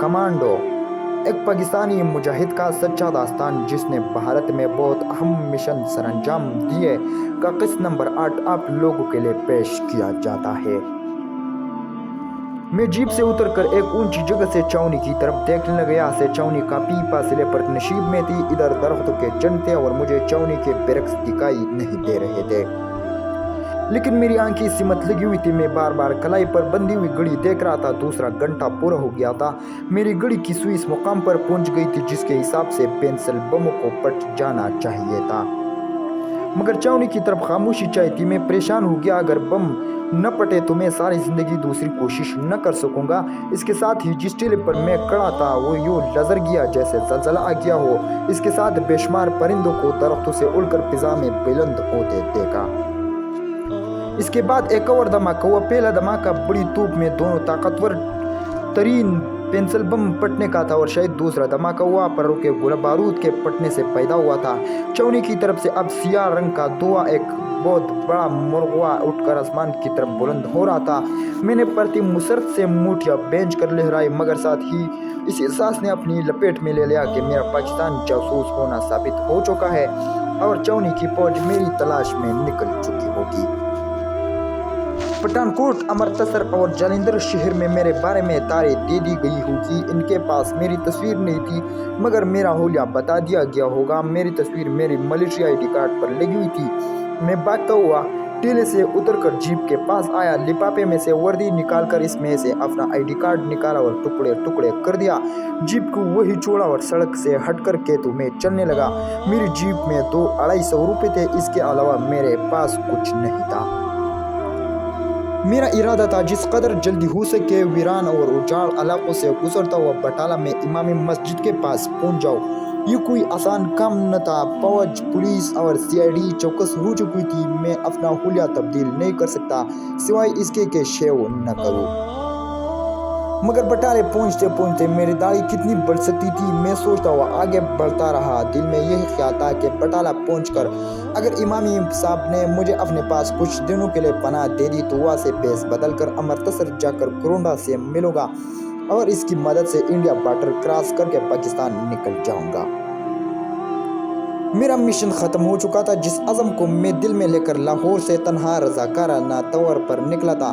Commando, ایک پاکستانی مجاہد کا سچا داستان جس نے بھارت میں بہت اہم مشن سر انجام دیے کا قسط نمبر 8 آپ لوگوں کے لیے پیش کیا جاتا ہے۔ میں جیپ سے اتر کر ایک اونچی جگہ سے چھاؤنی کی طرف دیکھنے لگا۔ یہاں سے چھاؤنی کافی فاصلے پر نشیب میں تھی، ادھر درختوں کے جھنڈ تھے اور مجھے چھاؤنی کے برعکس دکھائی نہیں دے رہے تھے، لیکن میری آنکھیں سمت لگی ہوئی تھی۔ میں بار بار کلائی پر بندھی ہوئی گھڑی دیکھ رہا تھا، دوسرا گھنٹہ پورا ہو گیا تھا۔ میری گھڑی کی سوئی اس مقام پر پہنچ گئی تھی جس کے حساب سے پینسل بموں کو پٹ جانا چاہیے تھا، مگر چھاؤنی کی طرف خاموشی چاہیے تھی۔ میں پریشان ہو گیا، اگر بم نہ پٹے تو میں ساری زندگی دوسری کوشش نہ کر سکوں گا۔ اس کے ساتھ ہی جس ٹیلے پر میں کھڑا تھا وہ یوں لرز گیا جیسے زلزلہ آ گیا ہو۔ اس کے ساتھ بے شمار پرندوں کو درختوں سے اڑ کر فضا میں بلند ہوتے دیکھا۔ اس کے بعد ایک اور دھماکہ ہوا۔ پہلا دھماکہ بڑی توپ میں دونوں طاقتور ترین پینسل بم پٹنے کا تھا، اور شاید دوسرا دھماکہ ہوا پروں کے گولہ بارود کے پٹنے سے پیدا ہوا تھا۔ چھاؤنی کی طرف سے اب سیاہ رنگ کا دھواں ایک بہت بڑا مرغوا اٹھ کر آسمان کی طرف بلند ہو رہا تھا۔ میں نے پرتی مسرت سے موٹیاں بھینج کر لہرائی، مگر ساتھ ہی اس احساس نے اپنی لپیٹ میں لے لیا کہ میرا پاکستان جاسوس ہونا ثابت ہو چکا ہے اور چھاؤنی کی فوج میری تلاش میں نکل چکی ہوگی۔ پٹھان کوٹ، امرتسر اور جالندھر شہر میں میرے بارے میں تارے دے دی گئی ہوگی۔ ان کے پاس میری تصویر نہیں تھی، مگر میرا حلیہ بتا دیا گیا ہوگا۔ میری تصویر میری ملٹری آئی ڈی کارڈ پر لگی ہوئی تھی۔ میں بھاگتا ہوا ٹیلے سے اتر کر جیپ کے پاس آیا، لفافے میں سے وردی نکال کر اس میں سے اپنا آئی ڈی کارڈ نکالا اور ٹکڑے ٹکڑے کر دیا۔ جیپ کو وہی چھوڑا اور سڑک سے ہٹ کر کیتو میں چلنے لگا۔ میری جیپ میں 200-250 روپے تھے، اس کے علاوہ میرے پاس کچھ نہیں تھا۔ میرا ارادہ تھا جس قدر جلدی ہو سکے ویران اور اجاڑ علاقوں سے گزرتا ہوا بٹالہ میں امامی مسجد کے پاس پہنچ جاؤں۔ یہ کوئی آسان کام نہ تھا، فوج، پولیس اور CID چوکس ہو چکی تھی۔ میں اپنا حلیہ تبدیل نہیں کر سکتا سوائے اس کے کہ شیو نہ کروں۔ مگر بٹالے پہنچتے پہنچتے میری داڑھی کتنی بڑھ سکتی تھی، میں سوچتا ہوا آگے بڑھتا رہا۔ دل میں یہی خیال تھا کہ بٹالہ پہنچ کر اگر امامی صاحب نے مجھے اپنے پاس کچھ دنوں کے لیے پناہ دے دی تو وہاں سے بیس بدل کر امرتسر جا کر گرونڈا سے ملوں گا اور اس کی مدد سے انڈیا بارڈر کراس کر کے پاکستان نکل جاؤں گا۔ میرا مشن ختم ہو چکا تھا۔ جس عزم کو میں دل میں لے کر لاہور سے تنہا رضاکارانہ طور پر نکلا تھا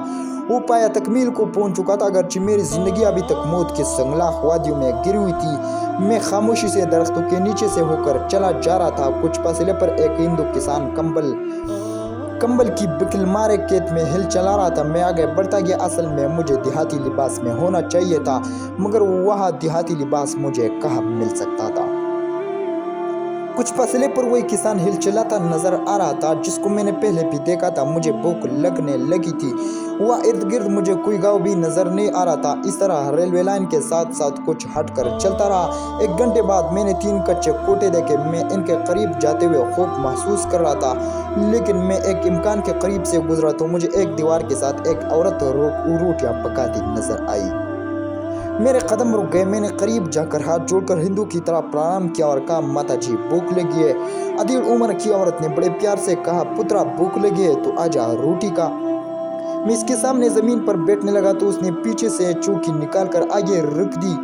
وہ پایا تکمیل کو پہنچ چکا تھا، اگرچہ میری زندگی ابھی تک موت کی سنگلاخ وادیوں میں گری ہوئی تھی۔ میں خاموشی سے درختوں کے نیچے سے ہو کر چلا جا رہا تھا۔ کچھ فاصلے پر ایک ہندو کسان کمبل کی بکل مارے کھیت میں ہل چلا رہا تھا۔ میں آگے بڑھتا گیا۔ اصل میں مجھے دیہاتی لباس میں ہونا چاہیے تھا، مگر وہاں دیہاتی لباس مجھے کہاں مل سکتا تھا۔ کچھ فاصلے پر وہی کسان ہل چلاتا نظر آ رہا تھا جس کو میں نے پہلے بھی دیکھا تھا۔ مجھے بھوک لگنے لگی تھی۔ وہاں ارد گرد مجھے کوئی گاؤں بھی نظر نہیں آ رہا تھا۔ اس طرح ریلوے لائن کے ساتھ ساتھ کچھ ہٹ کر چلتا رہا۔ 1 گھنٹے بعد میں نے 3 کچے کوٹے دیکھے۔ میں ان کے قریب جاتے ہوئے خوف محسوس کر رہا تھا، لیکن میں ایک مکان کے قریب سے گزرا تو مجھے ایک دیوار کے ساتھ ایک عورت روٹیاں پکاتی نظر آئی۔ میرے قدم رک گئے۔ میں نے قریب جا کر ہاتھ جوڑ کر ہندو کی طرح پرنام کیا اور کہا، ماتا جی بھوک لگی ہے۔ عدیل عمر کی عورت نے بڑے پیار سے کہا، پترا بھوک لگی ہے تو آجا روٹی کا۔ میں اس کے سامنے زمین پر بیٹھنے لگا تو اس نے پیچھے سے چوکی نکال کر آگے رکھ دی۔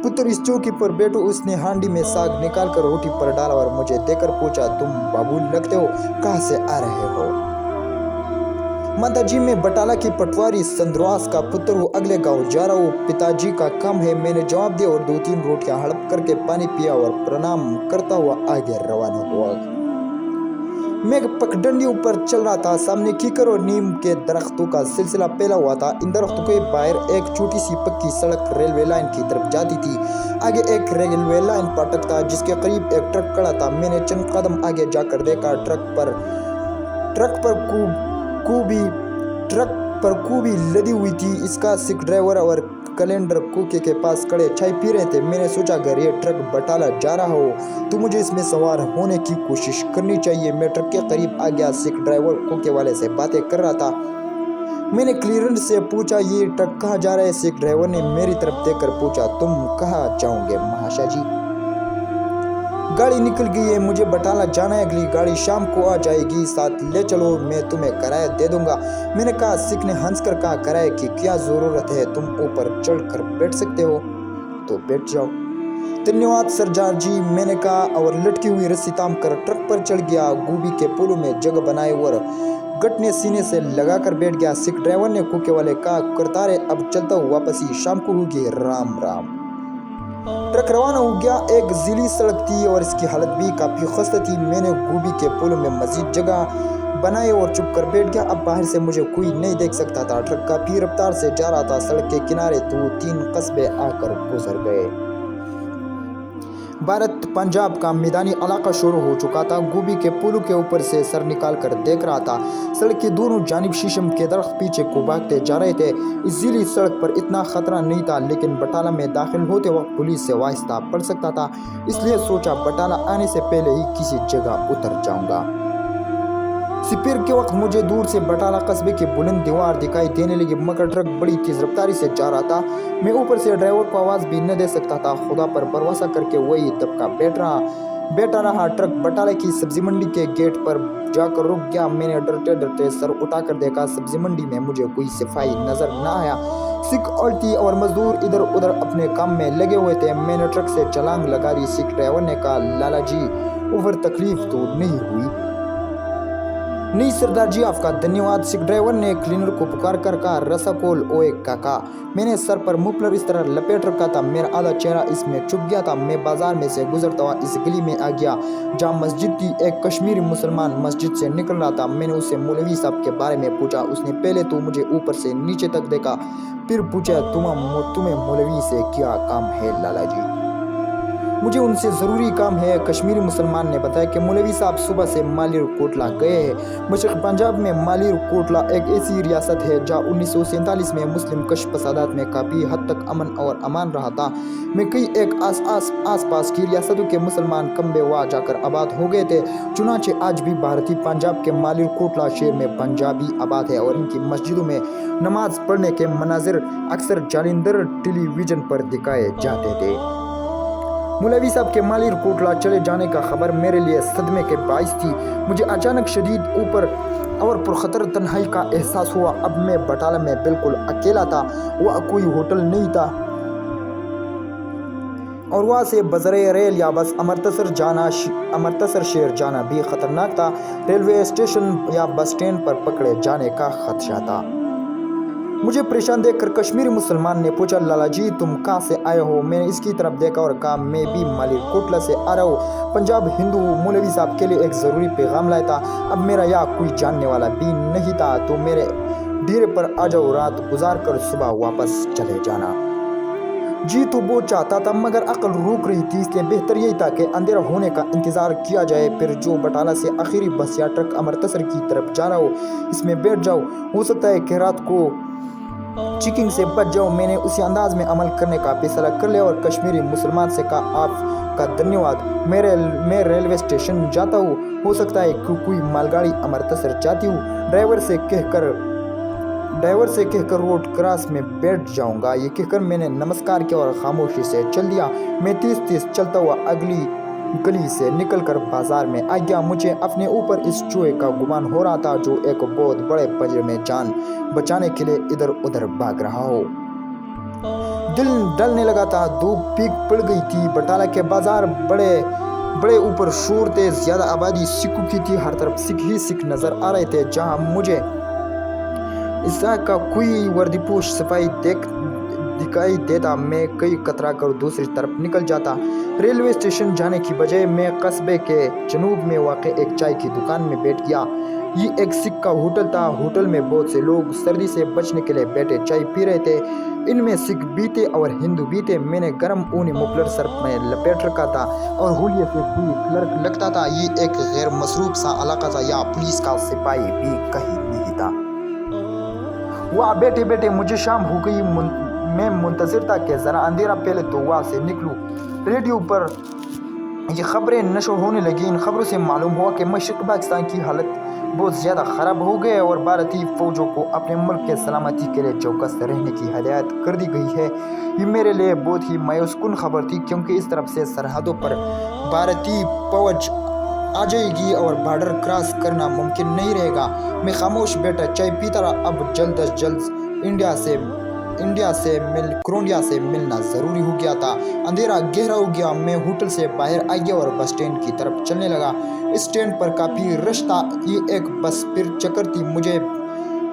پتر اس چوکی پر بیٹھو۔ اس نے ہانڈی میں ساگ نکال کر روٹی پر ڈالا اور مجھے دیکھ کر پوچھا، تم بابو لگتے ہو، کہاں سے آ رہے ہو؟ ماتا جی میں بٹالہ کی پٹواری سندرواس کا پتر ہوں، اگلے گاؤں جا رہا ہوں، پتا جی کا کام ہے۔ میں نے جواب دیا اور 2-3 روٹیاں ہڑپ کر کے پانی پیا اور پرنام کرتا ہوا آگے روانہ ہوا۔ میں پگڈنڈیوں پر چل رہا تھا۔ سامنے کیکر اور نیم کے درختوں کا سلسلہ پھیلا ہوا تھا۔ ان درختوں کے باہر ایک چھوٹی سی پکی سڑک ریلوے لائن کی طرف جاتی تھی۔ آگے ایک ریلوے لائن پھاٹک تھا جس کے قریب ایک ٹرک کھڑا تھا۔ میں نے چند قدم آگے جا کر دیکھا، ٹرک پر کوبی لدی ہوئی تھی۔ اس کا سکھ ڈرائیور اور کلینڈر کوکے کے پاس کھڑے چائے پی رہے تھے۔ میں نے سوچا اگر یہ ٹرک بٹالہ جا رہا ہو تو مجھے اس میں سوار ہونے کی کوشش کرنی چاہیے۔ میں ٹرک کے قریب آ گیا۔ سکھ ڈرائیور کوکے والے سے باتیں کر رہا تھا۔ میں نے کلیئرنس سے پوچھا، یہ ٹرک کہاں جا رہا ہے؟ سکھ ڈرائیور نے میری طرف دیکھ کر پوچھا، تم کہاں جاؤ گے مہاشا جی؟ گاڑی نکل گئی ہے، مجھے بٹالہ جانا ہے، اگلی گاڑی شام کو آ جائے گی، ساتھ لے چلو، میں تمہیں کرایہ دے دوں گا۔ میں نے کہا۔ سکھ نے ہنس کر کہا، کرایہ کی کیا ضرورت ہے، تم اوپر چڑھ کر بیٹھ سکتے ہو۔ तो बैठ जाओ। धन्यवाद सरदार जी, मैंने कहा और लटकी हुई रस्सी ताम कर ट्रक पर चढ़ गया। गोभी के पुल में जगह बनाए और गटने सीने से लगाकर बैठ गया। सिख ड्राइवर ने कुके वाले कहा, करता रहे, अब चलता हूँ वापसी, शाम को होगी, राम राम। ट्रक रवाना हो गया। एक जिली सड़क थी और इसकी हालत भी काफी खस्ता थी। मैंने गोभी के पुल में मजीद जगह बनाए और चुप कर बैठ गया। अब बाहर से मुझे कोई नहीं देख सकता था। ट्रक काफी रफ्तार से जा रहा था। सड़क के किनारे 2-3 कस्बे आकर गुजर गए। भारत पंजाब का मैदानी इलाका शुरू हो चुका था। गोभी के पुल के ऊपर से सर निकाल कर देख रहा था। सड़क के दोनों जानिब शीशम के दरख्त पीछे को भागते जा रहे थे। इस जिली सड़क पर इतना खतरा नहीं था, लेकिन बटाला में दाखिल होते वक्त पुलिस से वास्ता पड़ सकता था। इसलिए सोचा बटाला आने से पहले ही किसी जगह उतर जाऊंगा। सिपीर के वक्त मुझे दूर से बटाला कस्बे की बुलंद दीवार दिखाई देने लगी, मगर ट्रक बड़ी तेज रफ्तारी से जा रहा था। मैं ऊपर से ड्राइवर को आवाज भी न दे सकता था। खुदा पर भरोसा करके वही दबका बैठा रहा। ट्रक बटाले की सब्जी मंडी के गेट पर जाकर रुक गया। मैंने डरते डरते सर उठाकर देखा। सब्जी मंडी में मुझे कोई सफाई नजर न आया। सिख औरतें और मजदूर इधर उधर अपने काम में लगे हुए थे। मैंने ट्रक से छलांग लगा दी। सिख ड्राइवर ने कहा, लाला जी, ओवर तकलीफ तो नहीं हुई? नहीं सरदार जी, आपका धन्यवाद। सिख ड्राइवर ने क्लीनर को पुकार कर कहा, रसाकोल ओए काका। मैंने सर पर मुफलर इस तरह लपेट रखा था, मेरा आधा चेहरा इसमें छुप गया था। मैं बाजार में से गुजरता हुआ इस गली में आ गया जहाँ मस्जिद थी। एक कश्मीरी मुसलमान मस्जिद से निकल रहा था। मैंने उससे मौलवी साहब के बारे में पूछा। उसने पहले तो मुझे ऊपर से नीचे तक देखा, फिर पूछा, तुम्हें मौलवी से क्या काम है लाला जी? मुझे उनसे ज़रूरी काम है। कश्मीरी मुसलमान ने बताया कि मौलवी साहब सुबह से मालिर कोटला गए हैं। मशरक़ पंजाब में मालिर कोटला एक ऐसी रियासत है जहाँ 1947 में मुस्लिम कश फसादात में काफ़ी हद तक अमन और अमान रहा था। में कई एक आस पास की रियासतों के मुसलमान कम्बे वहाँ जाकर आबाद हो गए थे। चुनाचे आज भी भारतीय पंजाब के मालिर कोटला शहर में पंजाबी आबाद है और इनकी मस्जिदों में नमाज पढ़ने के मनाजिर अक्सर जालिंदर टेलीविज़न पर दिखाए जाते थे। मौलवी साहब के मालिर कोटला चले जाने का खबर मेरे लिए सदमे के बाइस थी। मुझे अचानक शदीद ऊपर और पुरखतर तन्हाई का एहसास हुआ। अब मैं बटाला में बिल्कुल अकेला था। वह कोई होटल नहीं था और वहाँ से बजरे रेल या बस अमृतसर शहर जाना भी खतरनाक था। रेलवे स्टेशन या बस स्टैंड पर पकड़े जाने का खदशा था। मुझे परेशान देखकर कश्मीरी मुसलमान ने पूछा, लाला जी, तुम कहाँ से आए हो? मैंने इसकी तरफ देखा और कहा, मैं भी मालिर कोटला से आ रहा हूँ। पंजाब हिंदू मौलवी साहब के लिए एक ज़रूरी पैगाम लाया था। अब मेरा यहाँ कोई जानने वाला भी नहीं था, तो मेरे डेरे पर आ जाओ, रात गुजार कर सुबह वापस चले जाना। जी तो बहुत चाहता था, मगर अकल रोक रही थी। इसलिए बेहतर यही था कि अंधेरा होने का इंतज़ार किया जाए। फिर जो बटाला से आखिरी बस या ट्रक अमृतसर की तरफ जा रहा हो, इसमें बैठ जाओ। हो सकता है कि रात को चेकिंग से बच जाओ। मैंने उसी अंदाज में अमल करने का फैसला कर लिया और कश्मीरी मुसलमान से कहा, आपका धन्यवाद, मैं रेलवे स्टेशन जाता हूँ। हो सकता है कि कोई मालगाड़ी अमृतसर जाती हूँ। ड्राइवर से कहकर रोड क्रॉस में बैठ जाऊंगा। ये कहकर मैंने नमस्कार किया और खामोशी से चल दिया। मैं तेज चलता हुआ अगली गली से निकलकर बाजार में आ गया। मुझे अपने ऊपर इस चूहे का गुमान हो रहा था जो एक बहुत बड़े पंजरे में जान बचाने के लिए इधर उधर भाग रहा हो। दिल डलने लगा था। धूप पीक पड़ गई थी। बटाला के बाजार बड़े ऊपर शोर थे। ज्यादा आबादी सिखों की थी। हर तरफ सिख ही सिख नजर आ रहे थे। जहां मुझे इसका का कोई वर्दीपोश सफाई दिखाई देता, मैं कई कतरा कर दूसरी तरफ निकल जाता। रेलवे स्टेशन जाने की बजाय मैं कस्बे के जनूब में वाक़ एक चाय की दुकान में बैठ गया। ये एक सिख का होटल था। होटल में बहुत से लोग सर्दी से बचने के लिए बैठे चाय पी रहे थे। इनमें सिख भी थे और हिंदू भी थे। मैंने गर्म ऊनी मुफलर सर में लपेट रखा था और हुलिये से कोई क्लर्क लगता था। ये एक गैर मसरूफ सा इलाका था। या पुलिस का सिपाही भी कहीं नहीं था। वहाँ बैठे बैठे मुझे शाम हो गई। मैं मुंतज़िर था कि ज़रा अंधेरा पहले तो वहाँ से निकलूँ। रेडियो पर ये खबरें नशर होने लगी। इन खबरों से मालूम हुआ कि मशरक़ पाकिस्तान की हालत बहुत ज़्यादा ख़राब हो गई है और भारतीय फ़ौजों को अपने मुल्क के सलामती के लिए चौकस रहने की हिदायत कर दी गई है। ये मेरे लिए बहुत ही मायूस कुन खबर थी, क्योंकि इस तरफ से सरहदों पर भारतीय फ़ौज आ जाएगी और बॉर्डर क्रॉस करना मुमकिन नहीं रहेगा। मैं खामोश बैठा चाय पीता रहा। अब जल्द अज जल्द इंडिया से कोलंबिया से मिलना ज़रूरी हो गया था। अंधेरा गहरा हो गया। मैं होटल से बाहर आ गया और बस स्टैंड की तरफ चलने लगा। इस स्टैंड पर काफ़ी रश था। ये एक बस फिर चक्कर थी। मुझे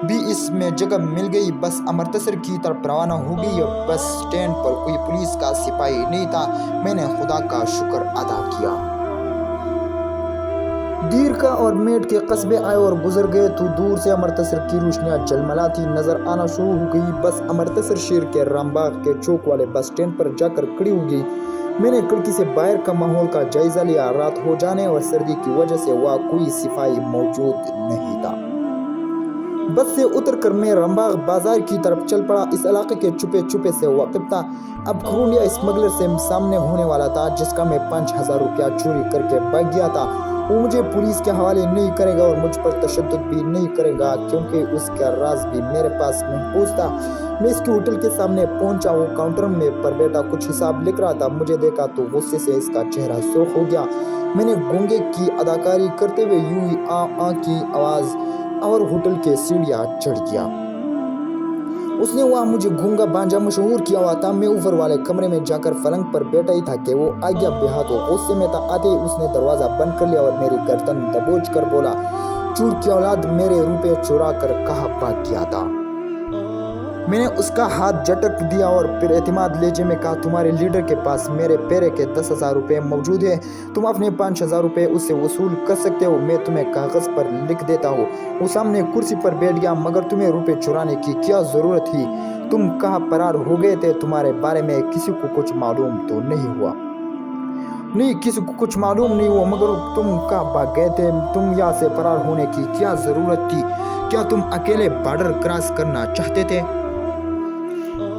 भी इसमें जगह मिल गई। बस अमृतसर की तरफ रवाना हो गई। बस स्टैंड पर कोई पुलिस का सिपाही नहीं था। मैंने खुदा का शुक्र अदा किया। दीरका और मेट के कस्बे आए और गुजर गए तो दूर से अमृतसर की रोशनियां झलमलाती नजर आना शुरू हो गई। बस अमृतसर शहर के रामबाग के चौक वाले बस स्टैंड पर जाकर खड़ी हो गई। मैंने खिड़की से बाहर का माहौल का जायजा लिया। रात हो जाने और सर्दी की वजह से वहाँ कोई सिपाही मौजूद नहीं था। बस से उतरकर मैं रामबाग बाजार की तरफ चल पड़ा। इस इलाके के छुपे छुपे से वाकिफ था। अब कोलंबिया स्मगलर से सामने होने वाला था, जिसका मैं 5,000 रुपया चोरी करके भाग गया था। वो मुझे पुलिस के हवाले नहीं करेगा और मुझ पर तशद्दुद भी नहीं करेगा, क्योंकि उसका राज भी मेरे पास महफूज था। मैं इसके होटल के सामने पहुंचा। वो काउंटर में पर बैठा कुछ हिसाब लिख रहा था। मुझे देखा तो गुस्से से इसका चेहरा सुर्ख हो गया। मैंने गूंगे की अदाकारी करते हुए यूं ही आ की आवाज़ और होटल के सीढ़ियाँ चढ़ गया। उसने वहाँ मुझे गूंगा बांझा मशहूर किया हुआ था। मैं ऊपर वाले कमरे में जाकर पलंग पर बैठा ही था कि वो आ गया। बेहाथों गुस्से में था। आते ही उसने दरवाज़ा बंद कर लिया और मेरी गर्दन दबोच कर बोला, चूर की औलाद, मेरे रुपए चुरा कर कहाँ भाग गया था? मैंने उसका हाथ झटक दिया और फिर एतमाद लहजे में कहा, तुम्हारे लीडर के पास मेरे पेरे के 10,000 रुपये मौजूद है। तुम अपने 5,000 रुपये उससे वसूल कर सकते हो। मैं तुम्हें कागज़ पर लिख देता हूँ। वो सामने कुर्सी पर बैठ गया। मगर तुम्हें रुपये चुराने की क्या ज़रूरत थी? तुम कहाँ फरार हो गए थे? तुम्हारे बारे में किसी को कुछ मालूम तो नहीं हुआ? नहीं, किसी को कुछ मालूम नहीं हुआ। मगर तुम कहाँ भाग गए थे? तुम यहाँ से फरार होने की क्या ज़रूरत थी? क्या तुम अकेले बॉर्डर क्रॉस करना चाहते थे?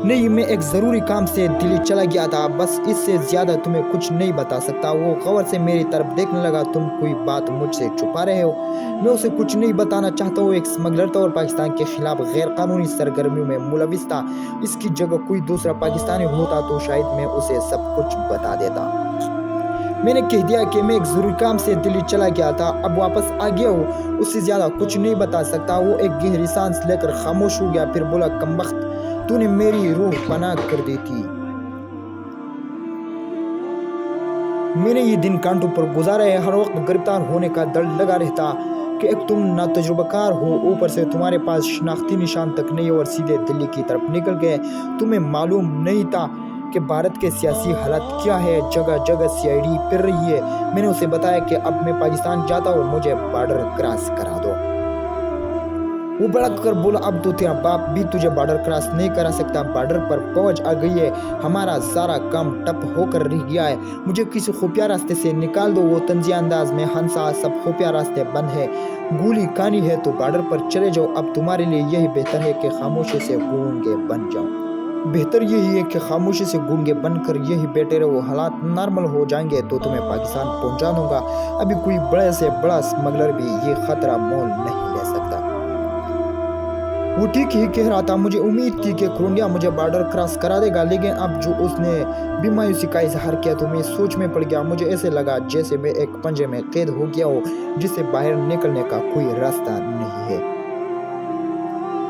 नहीं, मैं एक ज़रूरी काम से दिल्ली चला गया था। बस इससे ज़्यादा तुम्हें कुछ नहीं बता सकता। वो गौर से मेरी तरफ देखने लगा। तुम कोई बात मुझसे छुपा रहे हो? मैं उसे कुछ नहीं बताना चाहता हूँ। एक स्मगलर था और पाकिस्तान के खिलाफ गैर कानूनी सरगर्मियों में मुलविस था। इसकी जगह कोई दूसरा पाकिस्तानी होता तो शायद मैं उसे सब कुछ बता देता। मैंने कह दिया कि मैं एक ज़रूरी काम से दिल्ली चला गया था, अब वापस आ गया हूँ। उससे ज़्यादा कुछ नहीं बता सकता। वो एक गहरी सांस लेकर खामोश हो गया। फिर बोला, कमबख्त, तूने मेरी रूह पनाह कर दी थी। मैंने ये दिन कांटों पर गुजारा है। हर वक्त गिरफ्तार होने का डर लगा रहता कि एक तुम नातजुर्बाकार हो, ऊपर से तुम्हारे पास शनाख्ती निशान तक नहीं और सीधे दिल्ली की तरफ निकल गए। तुम्हें मालूम नहीं था कि भारत के सियासी हालात क्या है। जगह जगह सीआईडी फिर रही है। मैंने उसे बताया कि अब मैं पाकिस्तान जाता हूँ, मुझे बॉर्डर क्रॉस करा दो। वो भड़क कर बोला, अब तो तेरा बाप भी तुझे बॉर्डर क्रॉस नहीं करा सकता। बॉर्डर पर फौज आ गई है। हमारा सारा काम टप होकर रह गया है। मुझे किसी खुफिया रास्ते से निकाल दो। वो तंजिया अंदाज में हंसा, सब खुफिया रास्ते बंद है। गोली खानी है तो बॉर्डर पर चले जाओ। अब तुम्हारे लिए यही बेहतर है कि खामोशी से गूंगे बन जाओ। बेहतर यही है कि खामोशी से गूंगे बनकर यही बैठे रहो। हालात नॉर्मल हो जाएंगे तो तुम्हें पाकिस्तान पहुंचा दूंगा। अभी कोई बड़े से बड़ा स्मगलर भी ये खतरा मोल नहीं ले सकता। वो ठीक ही कह रहा था। मुझे उम्मीद थी कि कोलंबिया मुझे बॉर्डर क्रॉस करा देगा, लेकिन अब जो उसने बेमायूसी का इजहार किया तो मैं सोच में पड़ गया। मुझे ऐसे लगा जैसे मैं एक पंजे में कैद हो गया हो, जिससे बाहर निकलने का कोई रास्ता नहीं है।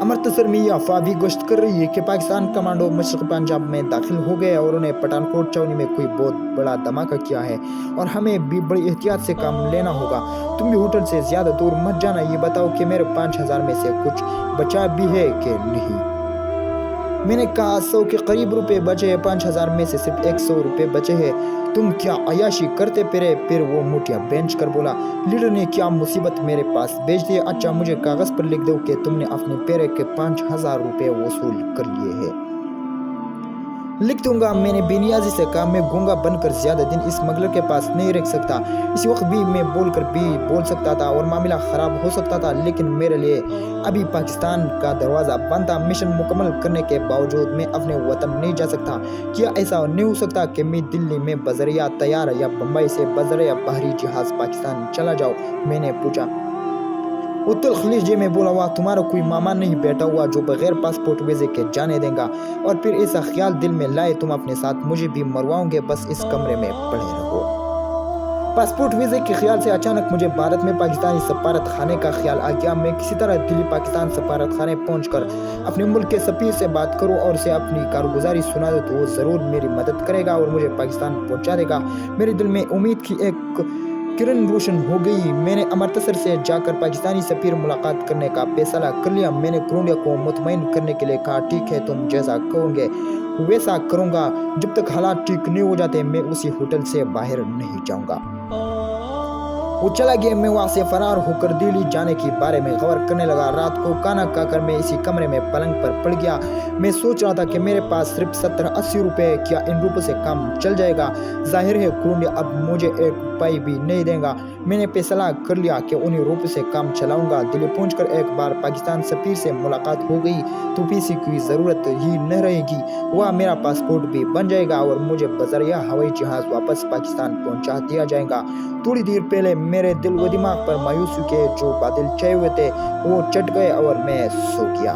अमृतसर में यह अफवाह भी गश्त कर रही है कि पाकिस्तान कमांडो मशरक़ पंजाब में दाखिल हो गए और उन्हें पठानकोट छावनी में कोई बहुत बड़ा धमाका किया है और हमें भी बड़ी एहतियात से काम लेना होगा। तुम भी होटल से ज़्यादा दूर मत जाना। ये बताओ कि मेरे 5,000 में से कुछ बचा भी है कि नहीं? मैंने कहा, 100 के करीब रुपए बचे हैं। 5,000 में से सिर्फ 100 रुपये बचे हैं। तुम क्या अयाशी करते फिरे? फिर वो मुठियाँ बेंच कर बोला, लीडर ने क्या मुसीबत मेरे पास भेज दी? अच्छा, मुझे कागज़ पर लिख दो कि तुमने अपने पेरे के 5,000 रुपये वसूल कर लिए हैं। लिख दूंगा। मैंने बेनियाजी से कहा, मैं गूंगा बनकर ज़्यादा दिन इस स्मगलर के पास नहीं रह सकता। इस वक्त भी मैं बोल सकता था और मामला ख़राब हो सकता था, लेकिन मेरे लिए अभी पाकिस्तान का दरवाज़ा बंद था। मिशन मुकम्मल करने के बावजूद मैं अपने वतन नहीं जा सकता। क्या ऐसा नहीं हो सकता कि मैं दिल्ली में बजरिया तैयार या बम्बई से बजरिया बाहरी जहाज़ पाकिस्तान चला जाऊँ? मैंने पूछा। उत्तर खलीजे में बोला, हुआ तुम्हारा कोई मामा नहीं बैठा हुआ जो बगैर पासपोर्ट वीज़े के जाने देगा? और फिर ऐसा ख्याल दिल में लाए तुम अपने साथ मुझे भी मरवाओगे? बस इस कमरे में पड़े रहो। पासपोर्ट वीज़े के ख्याल से अचानक मुझे भारत में पाकिस्तानी सफारत खाने का ख्याल आ गया। मैं किसी तरह दिल्ली पाकिस्तान सफारत खाने पहुँचकर अपने मुल्क के सफ़ीर से बात करूँ और उसे अपनी कारगुजारी सुना दूँ तो वो ज़रूर मेरी मदद करेगा और मुझे पाकिस्तान पहुँचा देगा। मेरे दिल में उम्मीद की एक किरण रोशन हो गई। मैंने अमृतसर से जाकर पाकिस्तानी सफ़ीर मुलाकात करने का फैसला कर लिया। मैंने क्रोंडिया को मुतमईन करने के लिए कहा, ठीक है, तुम जैसा कहोगे वैसा करूँगा। जब तक हालात ठीक नहीं हो जाते मैं उसी होटल से बाहर नहीं जाऊँगा। वो चला गया। मैं वहाँ से फरार होकर दिल्ली जाने के बारे में गौर करने लगा। रात को खाना खाकर मैं इसी कमरे में पलंग पर पड़ गया। मैं सोच रहा था कि मेरे पास सिर्फ 70-80 रुपये, क्या इन रुपये से काम चल जाएगा? जाहिर है क्रोंडिया अब मुझे एक रुपये भी नहीं देगा। मैंने फैसला कर लिया कि उन्हीं रुपये से काम चलाऊंगा। दिल्ली पहुंचकर एक बार पाकिस्तान सफ़ीर से मुलाकात हो गई तो पैसे की ज़रूरत ही न रहेगी। वह मेरा पासपोर्ट भी बन जाएगा और मुझे बज़रिया हवाई जहाज़ वापस पाकिस्तान पहुंचा दिया जाएगा। थोड़ी देर पहले मेरे दिल व दिमाग पर मायूसी के जो बादल छाए हुए थे वो चट गए और मैं सो गया।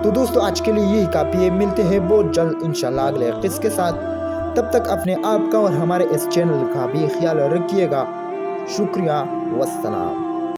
तो दोस्तों आज के लिए यही काफ़ी है। मिलते हैं बहुत जल्द इंशाल्लाह अगले किस्से के साथ। तब तक अपने आप का और हमारे इस चैनल का भी ख्याल रखिएगा। शुक्रिया, वस्सलाम।